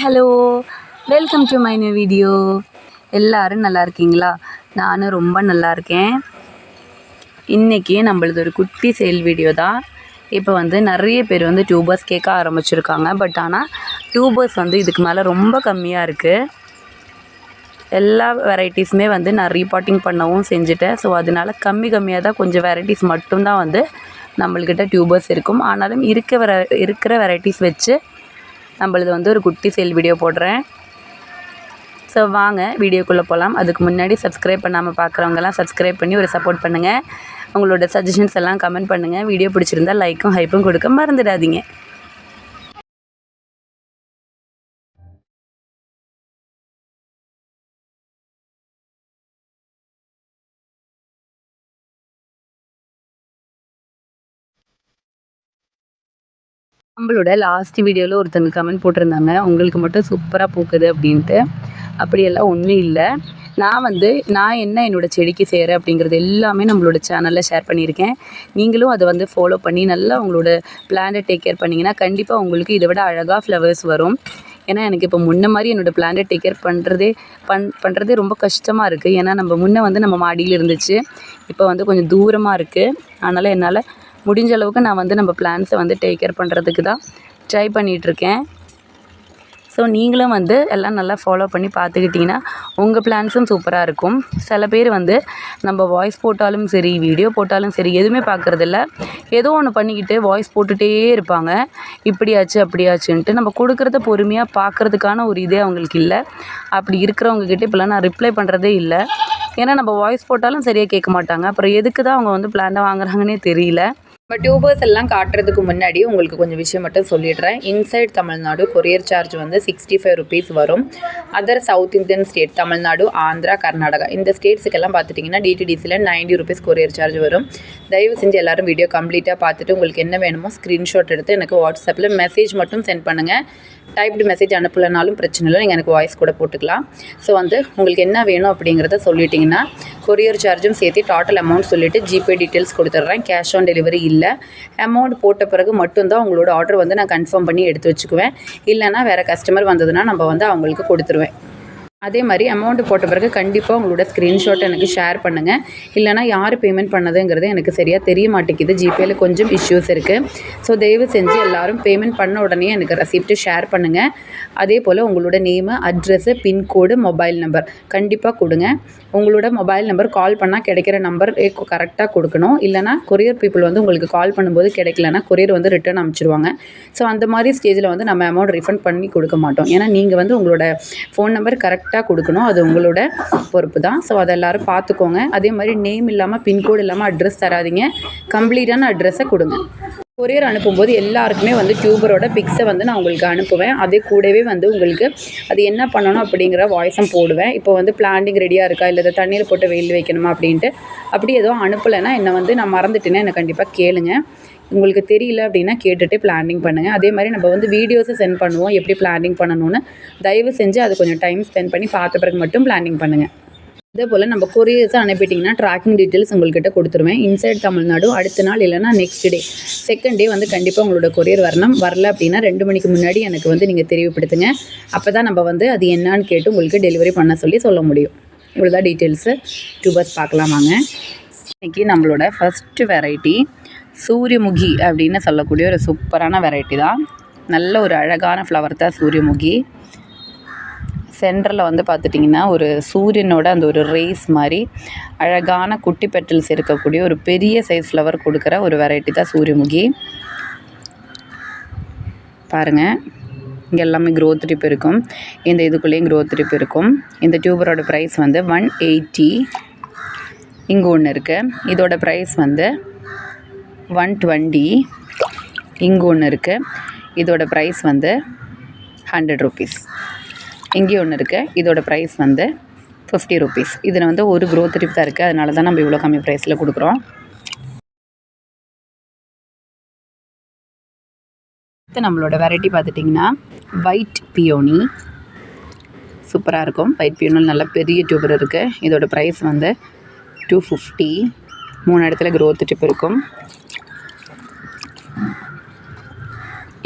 Hello, welcome to my new video. எல்லோரும் நல்லா இருக்கீங்களா? நானும் ரொம்ப நல்லா இருக்கேன். இன்றைக்கி நம்மளது ஒரு குட்டி சேல் வீடியோ தான். இப்போ நிறைய பேர் டியூபர்ஸ் கேட்க ஆரம்பிச்சிருக்காங்க. பட் ஆனால் டியூபர்ஸ் இதுக்கு மேலே ரொம்ப கம்மியாக இருக்குது. எல்லா வெரைட்டிஸுமே நான் ரீபாட்டிங் பண்ணவும் செஞ்சுட்டேன். ஸோ அதனால் கம்மியாக தான் கொஞ்சம் வெரைட்டிஸ் மட்டும்தான் நம்மள்கிட்ட டியூபர்ஸ் இருக்கும். ஆனாலும் இருக்கிற வெரைட்டிஸ் வச்சு நம்மளது ஒரு குட்டி சேல் வீடியோ போடுறேன். ஸோ வாங்க வீடியோக்குள்ளே போகலாம். அதுக்கு முன்னாடி சப்ஸ்கிரைப் பண்ணாமல் பார்க்குறவங்கலாம் சப்ஸ்கிரைப் பண்ணி ஒரு சப்போர்ட் பண்ணுங்கள். உங்களோட சஜஷன்ஸ் எல்லாம் கமெண்ட் பண்ணுங்கள். வீடியோ பிடிச்சிருந்தால் லைக்கும் ஹைப்பும் கொடுக்க மறந்துடாதீங்க. நம்மளோட லாஸ்ட் வீடியோவில் ஒருத்தங்க கமெண்ட் போட்டிருந்தாங்க, உங்களுக்கு மட்டும் சூப்பராக பூக்குது அப்படின்ட்டு. அப்படியெல்லாம் ஒன்றும் இல்லை. நான் என்னோடய செடிக்கு செய்கிறேன் அப்படிங்கிறது எல்லாமே நம்மளோட சேனலில் ஷேர் பண்ணியிருக்கேன். நீங்களும் அதை ஃபாலோ பண்ணி நல்லா உங்களோட பிளான்ட்டை டேக் கேர் பண்ணிங்கன்னா கண்டிப்பாக உங்களுக்கு இதை விட அழகாக ஃப்ளவர்ஸ் வரும். ஏன்னா எனக்கு இப்போ முன்ன மாதிரி என்னோடய பிளான்ட்டை டேக் கேர் பண்ணுறதே ரொம்ப கஷ்டமாக இருக்குது. ஏன்னா நம்ம முன்னே நம்ம மாடியில் இருந்துச்சு, இப்போ கொஞ்சம் தூரமாக இருக்குது. அதனால் என்னால் முடிஞ்ச அளவுக்கு நான் நம்ம பிளான்ஸை டேக் கேர் பண்ணுறதுக்கு தான் ட்ரை பண்ணிகிட்ருக்கேன். ஸோ நீங்களும் எல்லாம் நல்லா ஃபாலோ பண்ணி பார்த்துக்கிட்டிங்கன்னா உங்கள் பிளான்ஸும் சூப்பராக இருக்கும். சில பேர் நம்ம வாய்ஸ் போட்டாலும் சரி, வீடியோ போட்டாலும் சரி, எதுவுமே பார்க்குறதில்ல. ஏதோ ஒன்று பண்ணிக்கிட்டு வாய்ஸ் போட்டுகிட்டே இருப்பாங்க. இப்படியாச்சு அப்படியாச்சுன்ட்டு நம்ம கொடுக்குறத பொறுமையாக பார்க்குறதுக்கான ஒரு இதே அவங்களுக்கு இல்லை. அப்படி இருக்கிறவங்கக்கிட்ட இப்போலாம் நான் ரிப்ளை பண்ணுறதே இல்லை. ஏன்னா நம்ம வாய்ஸ் போட்டாலும் சரியாக கேட்க மாட்டாங்க. அப்புறம் எதுக்கு தான் அவங்க பிளான்ட்டை வாங்குறாங்கன்னே தெரியல. இப்போ டியூபர்ஸ் எல்லாம் காட்டுறதுக்கு முன்னாடி உங்களுக்கு கொஞ்சம் விஷயம் மட்டும் சொல்லிடுறேன். Inside Tamil Nadu courier charge 65 rupees வரும். Other south Indian state Tamil Nadu, Andhra, Karnataka இந்த ஸ்டேட்ஸுக்கெல்லாம் பார்த்துட்டிங்கன்னா டிடிடிசியில் 90 ருபீஸ் கொரியர் சார்ஜ் வரும். தயவு செஞ்சு எல்லோரும் வீடியோ கம்ப்ளீட்டாக பார்த்துட்டு உங்களுக்கு என்ன வேணுமோ ஸ்க்ரீன்ஷாட் எடுத்து எனக்கு வாட்ஸ்அப்பில் மெசேஜ் மட்டும் சென்ட் பண்ணுங்கள். டைப்டு மெசேஜ் அனுப்பலைனாலும் பிரச்சனை இல்லை, நீங்கள் எனக்கு வாய்ஸ் கூட போட்டுக்கலாம். ஸோ உங்களுக்கு என்ன வேணும் அப்படிங்கிறத சொல்லிட்டிங்கன்னா கொரியர் சார்ஜும் சேர்த்து டோட்டல் அமௌண்ட் சொல்லிவிட்டு ஜிபே டீட்டெயில்ஸ் கொடுத்துட்றேன். கேஷ் ஆன் டெலிவரி இல்லை. அமௌண்ட் போட்ட பிறகு மட்டும்தான் உங்களோட ஆர்டர் நான் கன்ஃபார்ம் பண்ணி எடுத்து வச்சுக்குவேன். இல்லைனா வேறு கஸ்டமர் வந்ததுன்னா நம்ம அவங்களுக்கு கொடுத்துருவேன். அதே மாதிரி அமௌண்ட்டு போட்ட பிறகு கண்டிப்பாக உங்களோட ஸ்க்ரீன்ஷாட் எனக்கு ஷேர் பண்ணுங்கள். இல்லைனா யார் பேமெண்ட் பண்ணதுங்கிறது எனக்கு சரியாக தெரிய மாட்டேங்குது. ஜிபேயில் கொஞ்சம் இஷ்யூஸ் இருக்குது. ஸோ தயவு செஞ்சு எல்லோரும் பேமெண்ட் பண்ண உடனே எனக்கு ரெசிப்ட்டு ஷேர் பண்ணுங்கள். அதே போல் உங்களோட name, address, pincode, mobile number கண்டிப்பாக கொடுங்க. உங்களோட மொபைல் நம்பர் கால் பண்ணால் கிடைக்கிற நம்பர் கரெக்டாக கொடுக்கணும். இல்லைனா கொரியர் பீப்புள் உங்களுக்கு கால் பண்ணும்போது கிடைக்கலனா கொரியர் ரிட்டர்ன் அனுப்பிச்சிடுவாங்க. ஸோ அந்த மாதிரி ஸ்டேஜில் நம்ம அமௌண்ட் ரிஃபண்ட் பண்ணி கொடுக்க மாட்டோம். ஏன்னா நீங்கள் உங்களோட ஃபோன் நம்பர் கரெக்டாக கொடுக்கணும். அது உங்களோட பொறுப்பு தான். ஸோ அதை எல்லோரும் பார்த்துக்கோங்க. அதே மாதிரி நேம் இல்லாமல், பின்கோடு இல்லாமல் அட்ரஸ் தராதிங்க. கம்ப்ளீட்டான அட்ரஸை கொடுங்க. கொரியர் அனுப்பும்போது எல்லாருக்குமே டியூபரோட பிக்ஸை நான் உங்களுக்கு அனுப்புவேன். அதே கூடவே உங்களுக்கு அது என்ன பண்ணணும் அப்படிங்கிற வாய்ஸும் போடுவேன். இப்போ பிளான்டிங் ரெடியாக இருக்கா, இல்லை இதை தண்ணியில் போட்டு வெயில் வைக்கணுமா அப்படின்ட்டு. அப்படி எதுவும் அனுப்பலைன்னா என்னை நான் மறந்துட்டேன்னா என்னை கண்டிப்பாக கேளுங்க. உங்களுக்கு தெரியல அப்படின்னா கேட்டுகிட்டே பிளானிங் பண்ணுங்கள். அதே மாதிரி நம்ம வீடியோஸை சென்ட் பண்ணுவோம் எப்படி பிளானிங் பண்ணணும்னு. தயவு செஞ்சு அது கொஞ்சம் டைம் ஸ்பெண்ட் பண்ணி பார்த்த பிறகு மட்டும் பிளானிங் பண்ணுங்கள். அதே போல் நம்ம கொரியர்ஸை அனுப்பிட்டிங்கன்னா ட்ராக்கிங் டீட்டெயில்ஸ் உங்கள்கிட்ட கொடுத்துருவேன். இன்சைட் தமிழ்நாடு அடுத்த நாள் இல்லைனா நெக்ஸ்ட் டே, செகண்ட் டே கண்டிப்பாக உங்களோட கொரியர் வரணும். வரல அப்படின்னா 2 மணிக்கு முன்னாடி எனக்கு நீங்கள் தெரியப்படுத்துங்க. அப்போ தான் நம்ம அது என்னான்னு கேட்டு உங்களுக்கு டெலிவரி பண்ண சொல்ல முடியும். இவ்வளோதான் டீட்டெயில்ஸு. டியூபர்ஸ் பார்க்கலாம் வாங்க. இன்றைக்கி நம்மளோட ஃபஸ்ட்டு வெரைட்டி சூரியமுகி அப்படின்னு சொல்லக்கூடிய ஒரு சூப்பரான வெரைட்டி தான். நல்ல ஒரு அழகான ஃப்ளவர் தான் சூரியமுகி. சென்டரில் பார்த்துட்டிங்கன்னா ஒரு சூரியனோட அந்த ஒரு ரேஸ் மாதிரி அழகான குட்டி பெட்டல்ஸ் இருக்கக்கூடிய ஒரு பெரிய சைஸ் ஃப்ளவர் கொடுக்குற ஒரு வெரைட்டி தான் சூரியமுகி. பாருங்கள், இங்கே எல்லாமே க்ரோத் ட்ரிப் இருக்கும். இந்த இதுக்குள்ளேயும் க்ரோத் ட்ரிப் இருக்கும். இந்த டியூபரோட ப்ரைஸ் 180. இங்கே ஒன்று இருக்குது, இதோட ப்ரைஸ் 120. இங்கே ஒன்று இருக்குது, இதோட ப்ரைஸ் 100 ருபீஸ். இங்கே ஒன்று இருக்குது, இதோட ப்ரைஸ் 50 ருபீஸ். இதில் ஒரு க்ரோத் ட்ரிப் தான் இருக்குது. அதனால தான் நம்ம இவ்வளோ கம்மி ப்ரைஸில் கொடுக்குறோம். நம்மளோட வெரைட்டி பார்த்துட்டிங்கன்னா ஒயிட் பியோனி சூப்பராக இருக்கும். ஒயிட் பியோனில் நல்ல பெரிய டியூபர் இருக்குது. இதோட ப்ரைஸ் 250. 3 இடத்துல க்ரோத் ட்ரிப் இருக்கும்.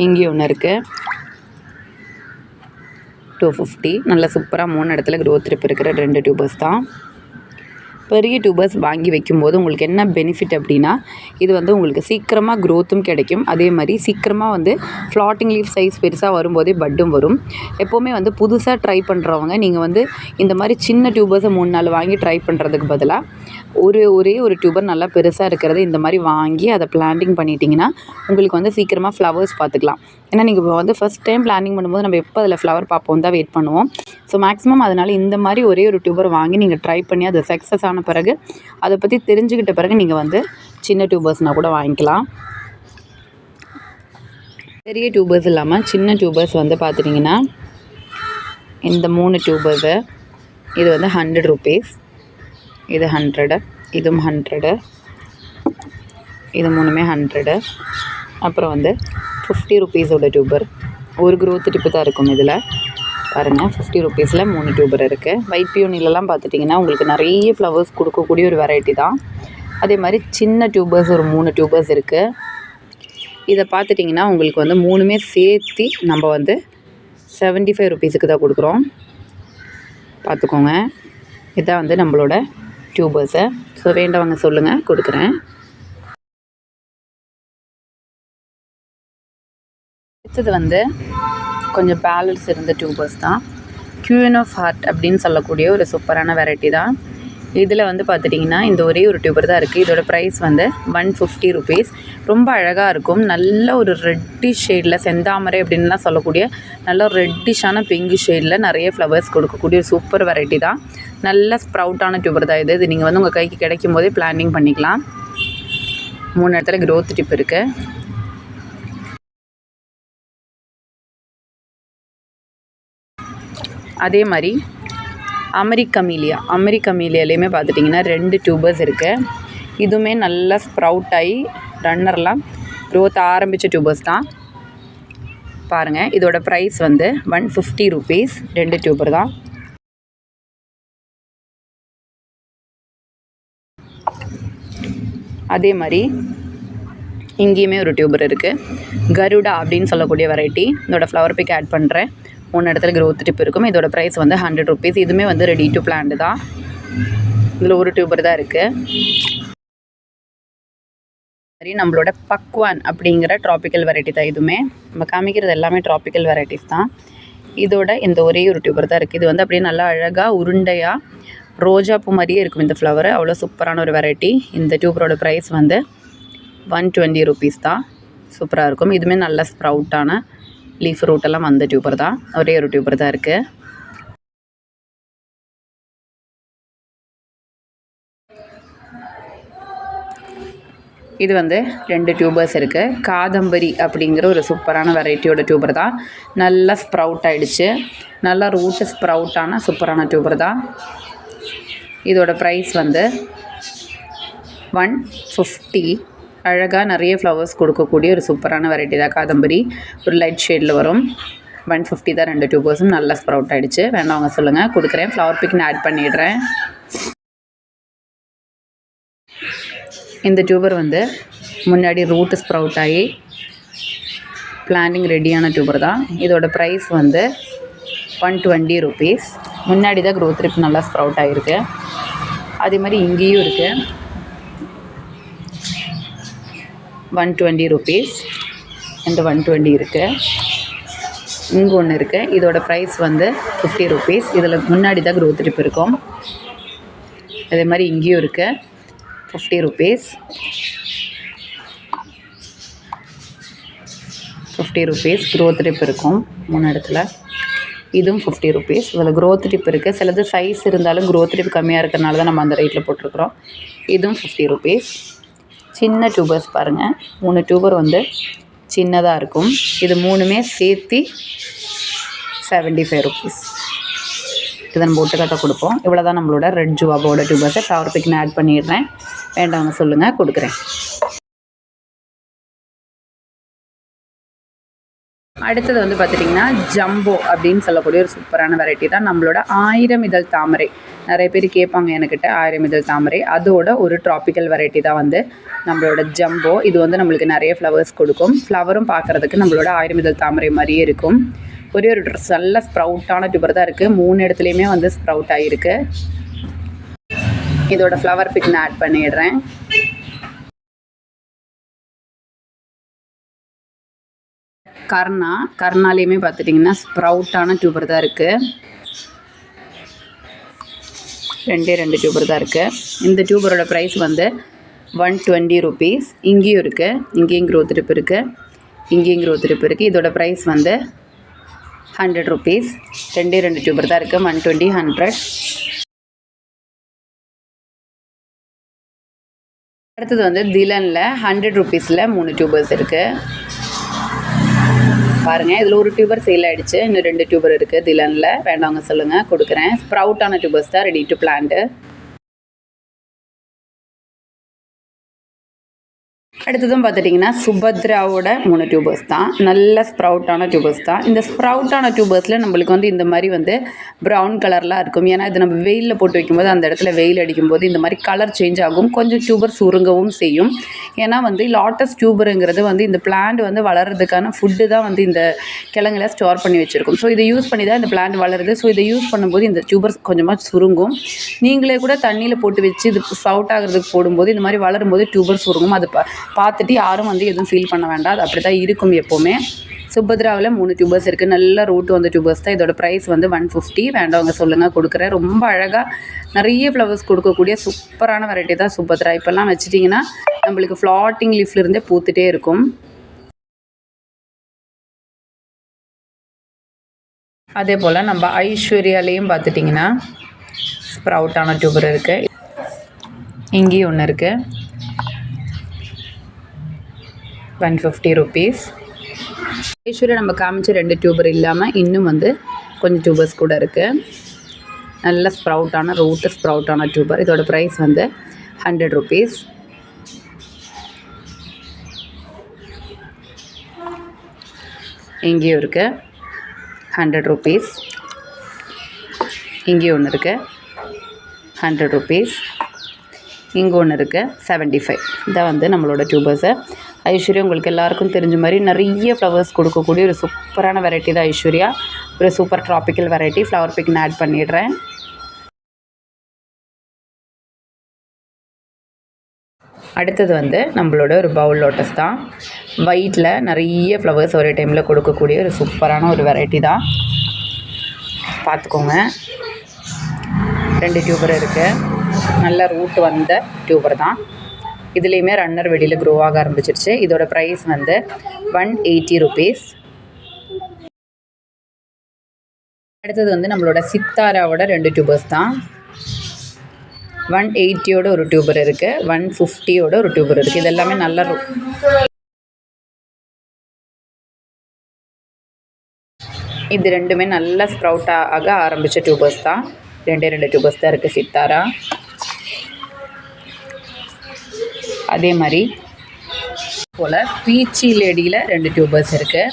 இங்கே ஒன்று இருக்குது, 250. நல்ல சூப்பராக 3 இடத்துல க்ரோத் ட்ரிப் இருக்கிற 2 டியூபர்ஸ் தான். பெரிய டியூபர்ஸ் வாங்கி வைக்கும்போது உங்களுக்கு என்ன பெனிஃபிட் அப்படின்னா, இது வந்து உங்களுக்கு சீக்கிரமாக க்ரோத்தும் கிடைக்கும். அதே மாதிரி சீக்கிரமாக வந்து ஃப்ளாட்டிங் லீஃப் சைஸ் பெருசாக வரும்போதே பட்டும் வரும். எப்போவுமே வந்து புதுசாக ட்ரை பண்ணுறவங்க நீங்கள் வந்து இந்த மாதிரி சின்ன டியூபர்ஸை 3-4 வாங்கி ட்ரை பண்ணுறதுக்கு பதிலாக ஒரே ஒரு டியூபர் நல்லா பெருசாக இருக்கிறது இந்த மாதிரி வாங்கி அதை பிளான்டிங் பண்ணிட்டீங்கன்னா உங்களுக்கு வந்து சீக்கிரமாக ஃப்ளவர்ஸ் பார்த்துக்கலாம். ஏன்னா நீங்கள் இப்போ வந்து ஃபஸ்ட் டைம் பிளானிங் பண்ணும்போது நம்ம எப்போ அதில் ஃப்ளவர் பார்ப்போம் தான் வெயிட் பண்ணுவோம். ஸோ மேக்ஸிமம் அதனால் இந்த மாதிரி ஒரே ஒரு டியூபர் வாங்கி நீங்கள் ட்ரை பண்ணி அது சக்ஸஸ் ஆன பிறகு அதை பற்றி தெரிஞ்சுக்கிட்ட பிறகு நீங்கள் வந்து சின்ன டியூபர்ஸ்னால் கூட வாங்கிக்கலாம். பெரிய டியூபர்ஸ் இல்லாமல் சின்ன டியூபர்ஸ் வந்து பார்த்துட்டிங்கன்னா இந்த 3 டியூபர்ஸு இது வந்து 100 rupees, இது 100, இதுவும் 100, இது 3மே 100. அப்புறம் வந்து 50 rupees டியூபர். ஒரு க்ரோத் டிப்பு தான் இருக்கும் இதில் பாருங்கள். 50 rupeesல 3 டியூபர் இருக்குது. ஒயிட் பியூனிலலாம் பார்த்துட்டிங்கன்னா உங்களுக்கு நிறைய ஃப்ளவர்ஸ் கொடுக்கக்கூடிய ஒரு வெரைட்டி தான். அதே மாதிரி சின்ன டியூபர்ஸ் ஒரு 3 டியூபர்ஸ் இருக்குது. இதை பார்த்துட்டிங்கன்னா உங்களுக்கு வந்து 3மே சேர்த்து நம்ம வந்து 75 rupeesக்கு தான் கொடுக்குறோம். பார்த்துக்கோங்க. இதான் வந்து நம்மளோட டியூபர்ஸை. ஸோ வேண்டவங்க சொல்லுங்கள், கொடுக்குறேன். அடுத்தது வந்து கொஞ்சம் பேலன்ஸ் இருந்த டியூபர்ஸ் தான். குயின் ஆஃப் ஹார்ட் அப்படின்னு சொல்லக்கூடிய ஒரு சூப்பரான வெரைட்டி தான். இதில் வந்து பார்த்துட்டிங்கன்னா இந்த ஒரே ஒரு டியூபர் தான் இருக்குது. இதோட ப்ரைஸ் வந்து 150 rupees. ரொம்ப அழகாக இருக்கும். நல்ல ஒரு ரெட்டிஷ் ஷேடில், செந்தாமரை அப்படின்லாம் சொல்லக்கூடிய நல்ல ரெட்டிஷான பிங்க் ஷேடில் நிறைய ஃப்ளவர்ஸ் கொடுக்கக்கூடிய ஒரு சூப்பர் வெரைட்டி தான். நல்ல ஸ்ப்ரவுட்டான டியூபர் தான் இது. நீங்கள் வந்து உங்கள் கைக்கு கிடைக்கும் போதே பிளானிங் பண்ணிக்கலாம். 3 இடத்துல க்ரோத் டிப் இருக்குது. அதே மாதிரி அமெரிக்கமீலியாலேயுமே பார்த்துட்டிங்கன்னா 2 டியூபர்ஸ் இருக்குது. இதுவுமே நல்லா ஸ்ப்ரவுட் ஆகி ரன்னர்லாம் க்ரோத் ஆரம்பித்த டியூபர்ஸ் தான். பாருங்கள், இதோட ப்ரைஸ் வந்து 150 rupees. 2 டியூபர் தான். அதே மாதிரி இங்கேயுமே ஒரு டியூபர் இருக்குது. கருடா அப்படின்னு சொல்லக்கூடிய வெரைட்டி. இதோட ஃப்ளவர் பிக் ஆட் பண்ணுறேன். 3 இடத்துல க்ரோத் டிப் இருக்கும். இதோட ப்ரைஸ் வந்து 100 rupees. இதுவுமே வந்து ரெடி டு பிளான்ட் தான். இதில் ஒரு டியூபர் தான் இருக்குது. சரி, நம்மளோட பக்வான் அப்படிங்கிற ட்ராபிக்கல் வெரைட்டி தான். இதுவுமே நம்ம காமிக்கிறது எல்லாமே ட்ராபிக்கல் வெரைட்டிஸ் தான். இதோட இந்த ஒரே ஒரு டியூபர் தான் இருக்குது. இது வந்து அப்படியே நல்லா அழகாக உருண்டையாக ரோஜா பூ மாதிரியே இருக்கும் இந்த ஃப்ளவர். அவ்வளோ சூப்பரான ஒரு வெரைட்டி. இந்த டியூபரோட ப்ரைஸ் வந்து 120 rupees தான். சூப்பராக இருக்கும். இதுவுமே நல்ல ஸ்ப்ரவுட்டான லீஃப் ரூட்டெல்லாம் வந்த டியூபர் தான். ஒரே ஒரு டியூபர் தான் இருக்குது. இது வந்து 2 டியூபர்ஸ் இருக்குது. காதம்பரி அப்படிங்கிற ஒரு சூப்பரான வெரைட்டியோட டியூபர் தான். நல்லா ஸ்ப்ரவுட் ஆகிடுச்சு. நல்லா ரூட்டு ஸ்ப்ரவுட்டான சூப்பரான டியூபர் தான். இதோட ப்ரைஸ் வந்து 150. அழகாக நிறைய ஃப்ளவர்ஸ் கொடுக்கக்கூடிய ஒரு சூப்பரான வெரைட்டி தான் காதம்பரி. ஒரு லைட் ஷேடில் வரும். 150 தான். 2 டியூபர்ஸும் நல்லா ஸ்ப்ரவுட் ஆகிடுச்சு. வேணாங்க சொல்லுங்கள், கொடுக்குறேன். ஃப்ளவர் பிக் நான் ஆட் பண்ணிடுறேன். இந்த டியூபர் வந்து முன்னாடி ரூட் ஸ்ப்ரவுட் ஆகி பிளான்டிங் ரெடியான டியூபர் தான். இதோட ப்ரைஸ் வந்து 120 rupees. முன்னாடி தான் க்ரோத் ட்ரிப் நல்லா ஸ்ப்ரவுட் ஆகிருக்கு. அதே மாதிரி இங்கேயும் இருக்குது. 120 rupees. இந்த 120 இருக்குது. இங்கே ஒன்று இருக்குது. இதோட ப்ரைஸ் வந்து 50 rupees. இதில் முன்னாடி தான் க்ரோத் ட்ரிப் இருக்கும். அதே மாதிரி இங்கேயும் இருக்குது. 50 rupees. 50 rupees க்ரோத் ட்ரிப் இருக்கும் 3 இடத்துல. இதுவும் 50 rupees. இதில் க்ரோத் டிப் இருக்குது. சிலது சைஸ் இருந்தாலும் க்ரோத் டிப் கம்மியாக இருக்கிறனால தான் நம்ம அந்த ரேட்டில் போட்டிருக்கிறோம். இதுவும் 50 rupees. சின்ன டியூபர்ஸ் பாருங்கள். 3 டியூபர் வந்து சின்னதாக இருக்கும். இது 3மே சேர்த்து 75 rupees. இதை நம்ம ஒட்டுக்கட்ட கொடுப்போம். இவ்வளோ தான் நம்மளோட ரெட் ஜுவாபோட டியூபர்ஸை. ஃப்ளவர் பிக் நான் ஆட் பண்ணிடுறேன். வேண்டவங்க சொல்லுங்கள், கொடுக்குறேன். அடுத்தது வந்து பார்த்துட்டிங்கன்னா ஜம்போ அப்படின்னு சொல்லக்கூடிய ஒரு சூப்பரான வெரைட்டி தான். நம்மளோட 1000 இதழ் தாமரை. நிறைய பேர் கேட்பாங்க என்கிட்ட 1000 இதழ் தாமரை. அதோட ஒரு ட்ராபிக்கல் வெரைட்டி தான் வந்து நம்மளோட ஜம்போ. இது வந்து நம்மளுக்கு நிறைய ஃப்ளவர்ஸ் கொடுக்கும். ஃப்ளவரும் பார்க்குறதுக்கு நம்மளோட 1000 இதழ் தாமரை மாதிரியே இருக்கும். ஒரே ஒரு நல்ல ஸ்ப்ரவுட்டான டியூபர் தான் இருக்குது. 3 இடத்துலையுமே வந்து ஸ்ப்ரவுட் ஆகிருக்கு. இதோட ஃப்ளவர் பிக் நான் ஆட் பண்ணிடுறேன். கர்னாலேயுமே பார்த்துட்டிங்கன்னா ஸ்ப்ரவுட்டான டியூபர் தான் இருக்குது. 2 டியூபர் தான் இருக்குது. இந்த டியூபரோட ப்ரைஸ் வந்து 120 rupees. இங்கேயும் இருக்குது, இங்கேயும் growth tip இருக்குது, இங்கேயும் growth tip இருக்குது. இதோட ப்ரைஸ் வந்து 100 rupees. 2 டியூபர் தான் இருக்குது. 120, 100. அடுத்தது வந்து திலனில் 100 rupeesல 3 டியூபர்ஸ் இருக்குது. பாருங்கள், இதில் ஒரு டியூபர் சேல் ஆகிடுச்சு. இன்னும் 2 டியூபர் இருக்குது திலனில். வேண்டவங்க சொல்லுங்கள், கொடுக்குறேன். ஸ்ப்ரவுட்டான டியூபர்ஸ் தான், ரெடி டு பிளான்ட்டு. அடுத்ததும் பார்த்துட்டிங்கன்னா சுபத்ராவோட 3 டியூபர்ஸ் தான். நல்ல ஸ்ப்ரவுட்டான டியூபர்ஸ் தான். இந்த ஸ்ப்ரவுட்டான டியூபர்ஸில் நம்மளுக்கு வந்து இந்த மாதிரி வந்து ப்ரௌன் கலர்லாம் இருக்கும். ஏன்னா இது நம்ம வெயிலில் போட்டு வைக்கும்போது அந்த இடத்துல வெயில் அடிக்கும்போது இந்த மாதிரி கலர் சேஞ்ச் ஆகும். கொஞ்சம் டியூபர் சுருங்கவும் செய்யும். ஏன்னா வந்து லாட்டஸ் டியூபருங்கிறது வந்து இந்த பிளான்ட் வந்து வளர்கிறதுக்கான ஃபுட்டு தான் வந்து இந்த கிழங்குல ஸ்டோர் பண்ணி வச்சுருக்கும். ஸோ இதை யூஸ் பண்ணி தான் இந்த பிளான்ட் வளருது. ஸோ இதை யூஸ் பண்ணும்போது இந்த டியூபர்ஸ் கொஞ்சமாக சுருங்கும். நீங்களே கூட தண்ணியில் போட்டு வச்சு இது ஸ்ப்ரவுட் ஆகிறதுக்கு போடும்போது இந்த மாதிரி வளரும்போது டியூபர் சுருங்கும். அது பார்த்துட்டு யாரும் வந்து எதுவும் ஃபீல் பண்ண வேண்டாம். அது அப்படி தான் இருக்கும் எப்போவுமே. சுபத்ராவில் 3 டியூபர்ஸ் இருக்குது. நல்ல ரூட் வந்த டியூபர்ஸ் தான். இதோட ப்ரைஸ் வந்து 150. வேண்டவங்க சொல்லுங்கள், கொடுக்குறேன். ரொம்ப அழகாக நிறைய ஃப்ளவர்ஸ் கொடுக்கக்கூடிய சூப்பரான வெரைட்டி தான் சுபத்ரா. இப்போல்லாம் வச்சிட்டிங்கன்னா நம்மளுக்கு ஃப்ளாட்டிங் லீஃப்லேருந்தே பூத்துட்டே இருக்கும். அதே போல் நம்ம ஐஸ்வர்யாலேயும் பார்த்துட்டிங்கன்னா ஸ்ப்ரவுட்டான டியூபர் இருக்குது. இங்கேயும் ஒன்று இருக்குது. 150 rupees. ஐஸ்வர்யா நம்ம காமிச்ச 2 டியூபர் இல்லாமல் இன்னும் வந்து கொஞ்சம் டியூபர்ஸ் கூட இருக்குது. நல்ல ஸ்ப்ரவுட்டான ஸ்ப்ரவுட்டான டியூபர். இதோட ப்ரைஸ் வந்து 100 rupees. இங்கேயும் இருக்குது 100 rupees. இங்கேயும் ஒன்று இருக்குது 100 rupees. இங்கே ஒன்று இருக்குது 75. இதான் வந்து நம்மளோட டியூபர்ஸு. ஐஸ்வர்யா உங்களுக்கு எல்லாருக்கும் தெரிஞ்ச மாதிரி நிறைய ஃப்ளவர்ஸ் கொடுக்கக்கூடிய ஒரு சூப்பரான வெரைட்டி தான் ஐஸ்வர்யா. ஒரு super tropical variety. Flower pic நான் ஆட் பண்ணிடுறேன். அடுத்தது வந்து நம்மளோட ஒரு பவுல் லோட்டஸ் தான். ஒயிட்டில் நிறைய ஃப்ளவர்ஸ் ஒரே டைமில் கொடுக்கக்கூடிய ஒரு சூப்பரான ஒரு வெரைட்டி தான். பார்த்துக்கோங்க, 2 டியூபர் இருக்குது. நல்ல ரூட் வந்த டியூபர் தான். இதுலேயுமே ரன்னர் வெளியில் க்ரோ ஆக ஆரம்பிச்சிருச்சு. இதோட ப்ரைஸ் வந்து 180 rupees. அடுத்தது வந்து நம்மளோட சித்தாராவோட 2 டியூபர்ஸ் தான். 180யோட ஒரு டியூபர் இருக்குது, 150யோட ஒரு டியூபர் இருக்குது. இது எல்லாமே நல்ல இது ரெண்டுமே நல்ல ஸ்ப்ரவுட் ஆக ஆரம்பித்த டியூபர்ஸ் தான். 2 டியூபர்ஸ் தான் இருக்குது சித்தாரா. அதே மாதிரி போல் பீச்சி லேடியில் 2 டியூபர்ஸ் இருக்குது.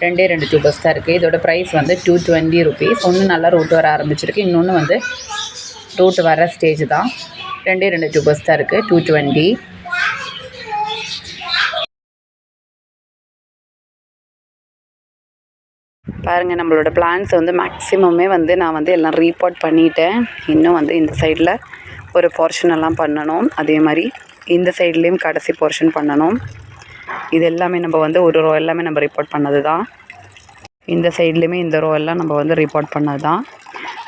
2 டியூபர்ஸ் தான் இருக்குது. இதோட ப்ரைஸ் வந்து 220 rupees. ஒன்று நல்லா ரூட் வர ஆரம்பிச்சிருக்கு, இன்னொன்று வந்து ரூட் வர ஸ்டேஜ் தான். 2 டியூபர்ஸ் தான் இருக்குது. 220. பாருங்கள், நம்மளோட பிளான்ஸ் வந்து மேக்ஸிமமே வந்து நான் வந்து எல்லாம் ரீபாட் பண்ணிட்டேன். இன்னும் வந்து இந்த சைடில் ஒரு போர்ஷன் எல்லாம் பண்ணணும். அதே மாதிரி இந்த சைட்லேயும் கடைசி போர்ஷன் பண்ணணும். இது எல்லாமே நம்ம வந்து ஒரு ரோ எல்லாமே நம்ம ரிப்போர்ட் பண்ணது தான். இந்த சைட்லேயுமே இந்த ரோ எல்லாம் நம்ம வந்து ரிப்போர்ட் பண்ணது தான்.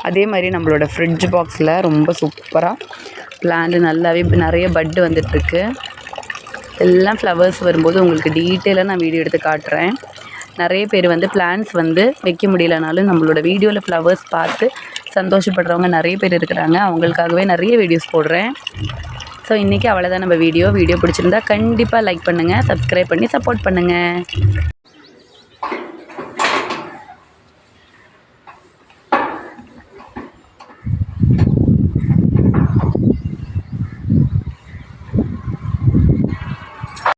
அதே மாதிரி நம்மளோட ஃப்ரிட்ஜ் பாக்ஸில் ரொம்ப சூப்பராக பிளான்ட் நல்லாவே நிறைய பட்டு வந்துட்டுருக்கு. எல்லாம் ஃப்ளவர்ஸ் வரும்போது உங்களுக்கு டீட்டெயிலாக நான் வீடியோ எடுத்து காட்டுறேன். நிறைய பேர் வந்து பிளான்ட்ஸ் வந்து வைக்க முடியலனாலும் நம்மளோட வீடியோவில் ஃப்ளவர்ஸ் பார்த்து சந்தோஷப்படுறவங்க நிறைய பேர் இருக்கிறாங்க. அவங்களுக்காகவே நிறைய வீடியோஸ் போடுறேன். ஸோ இன்றைக்கி அவ்வளோதான் நம்ம வீடியோ பிடிச்சிருந்தா கண்டிப்பாக லைக் பண்ணுங்கள், சப்ஸ்கிரைப் பண்ணி சப்போர்ட் பண்ணுங்கள்.